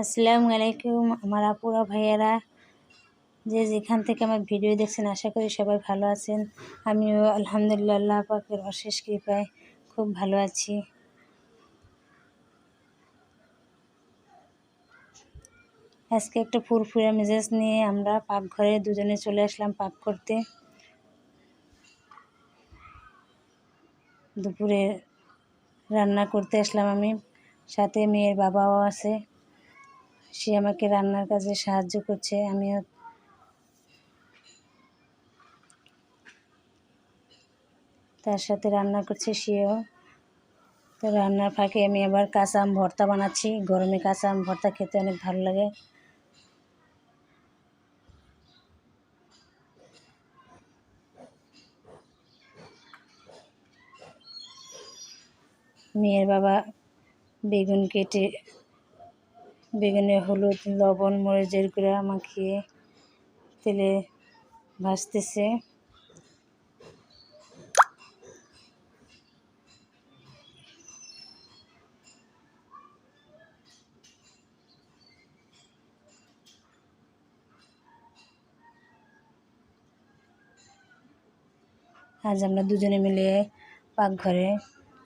আসসালামু আলাইকুম আমার আপুরা ভাইয়ারা, যে যেখান থেকে আমার ভিডিও দেখছেন আশা করি সবাই ভালো আছেন। আমিও আলহামদুলিল্লাহ আল্লাহ পাকের অশেষ কৃপায় খুব ভালো আছি। আজকে একটা ফুরফুরে মেজাজ নিয়ে আমরা পাকঘরে দুজনে চলে আসলাম পাক করতে। দুপুরে রান্না করতে আসলাম আমি, সাথে মেয়ের বাবাও আছে, সে আমাকে রান্নার কাজে সাহায্য করছে, আমিও তার সাথে রান্না করছে সেও। তো রান্নার ফাঁকে আমি আবার কাঁচা আম ভর্তা বানাচ্ছি। গরমে কাঁচা আম ভর্তা খেতে অনেক ভালো লাগে। মেয়ের বাবা বেগুন কেটে বেগুনে হলুদ লবণ মরিচের গুঁড়া মাখিয়ে তেলে ভাজতেছে। আজ আমরা দুজনে মিলে পাকঘরে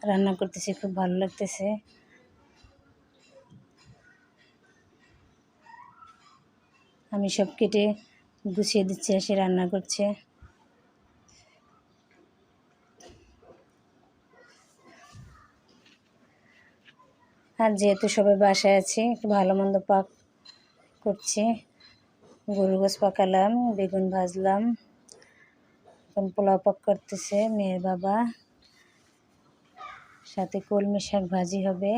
রান্না করতেছি, খুব ভালো লাগতেছে। আমি সব কেটে গুছিয়ে দিচ্ছি, এসে রান্না করছে। আর যেহেতু সবাই বাসায় আছে, একটু ভালো মন্দ পাক করছি। গরুর গোশ পাকালাম, বেগুন ভাজলাম, এখন পোলাও পাক করতেছে মেয়ের বাবা, সাথে কলমি শাক ভাজি হবে।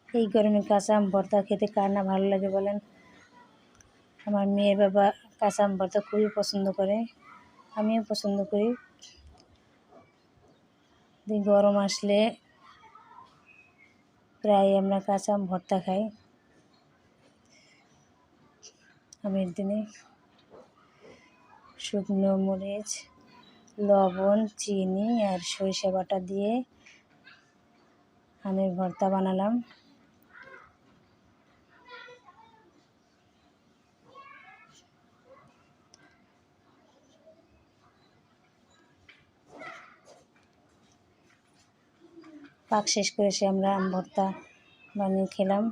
এই গরমে কাঁচা আম ভর্তা খেতে কার না ভালো লাগে বলেন। আমার মেয়ের বাবা কাঁচা আম ভর্তা খুবই পছন্দ করে, আমিও পছন্দ করি। গরম আসলে প্রায় আমরা কাঁচা আম ভর্তা খাই। আমের দিনে শুকনো মরিচ লবণ চিনি আর সরিষা বাটা দিয়ে আমের ভর্তা বানালাম। পাক শেষ করে সে আমরা আম ভর্তা বানিয়ে খেলাম।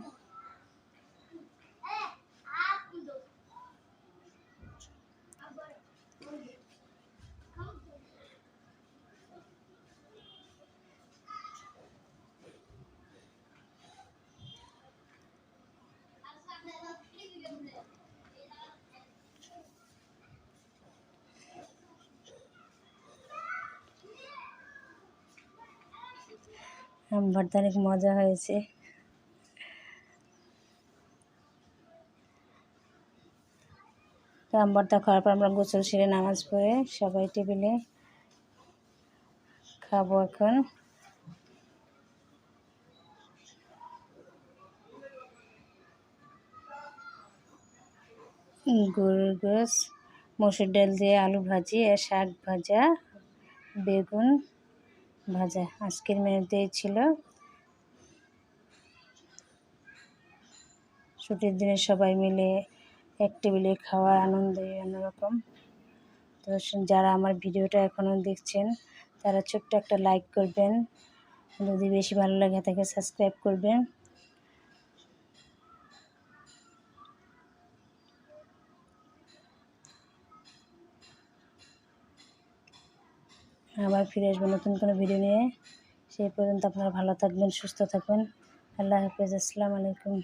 আম ভর্তা অনেক মজা হয়েছে। আম ভর্তা খাওয়ার পর আমরা গোসল সেরে নামাজ পড়ে সবাই টেবিলে খাবো এখন। গরুর গোশ মসুর ডাল দিয়ে আলু ভাজি আর শাক ভাজা বেগুন ভাজা আজকের মেনুতে ছিল। ছুটির দিনে সবাই মিলে এক টেবিলে খাওয়ার আনন্দই অন্যরকম। তো যারা আমার ভিডিওটা এখনও দেখছেন তারা ছোট্ট একটা লাইক করবেন, যদি বেশি ভালো লাগে তাকে সাবস্ক্রাইব করবেন। আবার ফিরে আসবো নতুন কোনো ভিডিও নিয়ে। সেই পর্যন্ত আপনারা ভালো থাকবেন, সুস্থ থাকবেন। আল্লাহ হাফেজ, আসসালামু আলাইকুম।